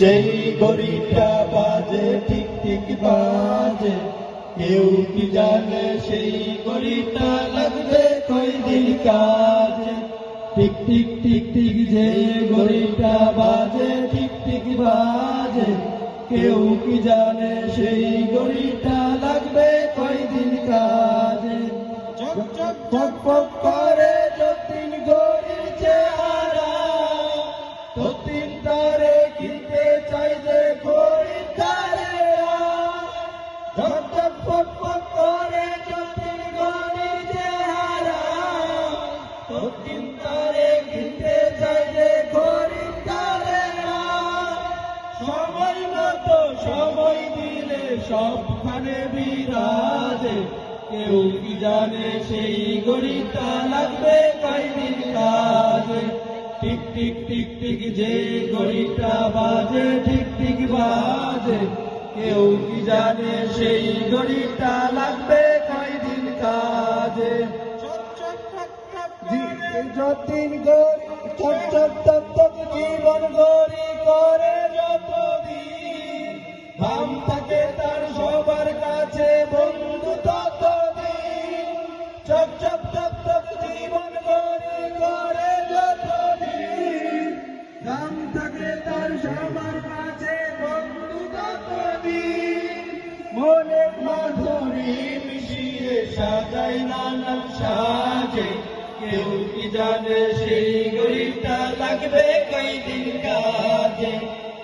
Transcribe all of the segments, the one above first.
যেই ঘড়িটা বাজে টিক টিক বাজে, কেউ কি জানে সেই ঘড়িটা লাগবে কয়দিন কাজে। টিক টিক টিক টিক যে ঘড়িটা বাজে টিক টিক বাজে, কেউ কি জানে সেই ঘড়িটা লাগবে কয়দিন কাজে। চক চক পক পক করে যতীন ঘড়ির চেহারা, ততীন তারে কিনতে চাই যে খরিদ্দারেরা। ঝক ঝক পক পক করে যতীন ঘড়ির চেহারা, ততীন তারে কিনতে চাই যে খরিদ্দারেরা। সময় মতো সময় দিলে সবখানে বিরাজে, কেউ কি জানে সেই ঘড়িটা লাগবে কয়দিন কাজে। টিক টিক টিক টিক যে ঘড়িটা বাজে টিক টিক বাজে, কেউ কি জানে সেই ঘড়িটা লাগবে কয়দিন কাজে। যতীন ঘড়ি চক চক চক চক জীবন ঘড়ি করে যতদিন, ঘাম থাকে তার সবার কাছে বন্ধু ততদিন। চক চক চক চক জীবন ঘড়ি করে যতদিন, ঘাম থাকে তার সবার কাছে বন্ধু ততদিন। মনে মাধুরী মিশিয়ে সাজাই নানান সাজে, কেউ কি জানে সেই ঘড়িটা লাগবে কয়দিন কাজে।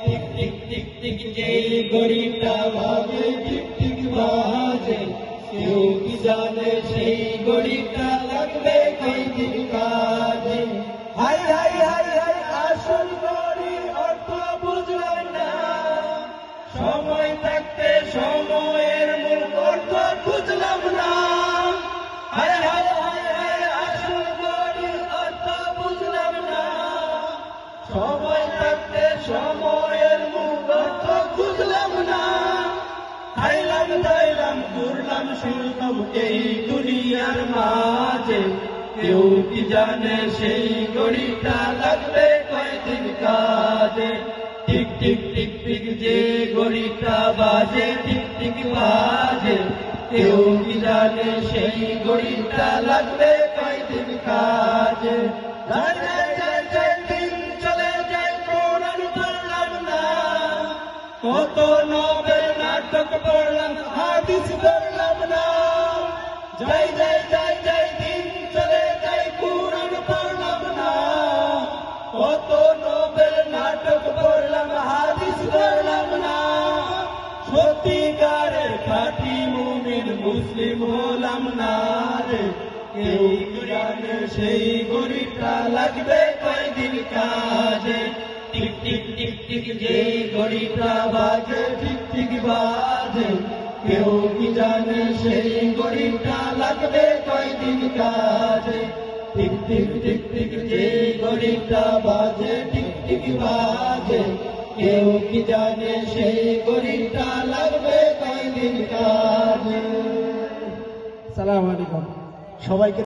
টিক টিক টিক টিক যে ঘড়িটা বাজে টিক টিক বাজে, কেউ কি জানে সেই ঘড়িটা লাগবে কয়দিন কাজে। হাই হাই হাই হাই আসল ঘড়ি অর্থ বুঝলাম না, সময় থাকতে সময়ের মূল অর্থ বুঝলাম না। হাই হাই হাই হাই আসল ঘড়ির অর্থ বুঝলাম না, সময় থাকতে সময়ের মূল অর্থ বুঝলাম না। খাইলাম দাইলাম ঘুরলাম ফিরলাম এই দুনিয়ার মাঝে, কেউ কি জানে সেই ঘড়িটা লাগবে কয়দিন কাজে। টিক টিক টিক টিক যে ঘড়িটা বাজে টিক টিক বাজে, কেউ কি জানে সেই ঘড়িটা লাগবে কয়দিন কাজে। যায় যায় যায় যায় দিন চলে যায় কোরআন পড়লাম না, কত নবেল নাটক পড়লাম হাদিস পড়লাম না। যায় যায় যায় যায় দিন চলে যায় কোরআন পড়লাম না, কত নবেল নাটক পড়লাম হাদিস পড়লাম না। সত্যিকারের খাঁটি মুমিন মুসলিম হলাম না রে, কেউ কি জানে সেই ঘড়িটা লাগবে কয়দিন কাজে। টিক টিক টিক টিক যে ঘড়িটা বাজে টিক টিক বাজে, কেউ কি জানে সেই ঘড়িটা লাগবে কয়দিন কাজে। টিক টিক টিক টিক যে ঘড়িটা বাজে টিক টিক বাজে, কেউ কি জানে সেই ঘড়িটা লাগবে কয়দিন কাজে। সালাম আলাইকুম সবাইকে।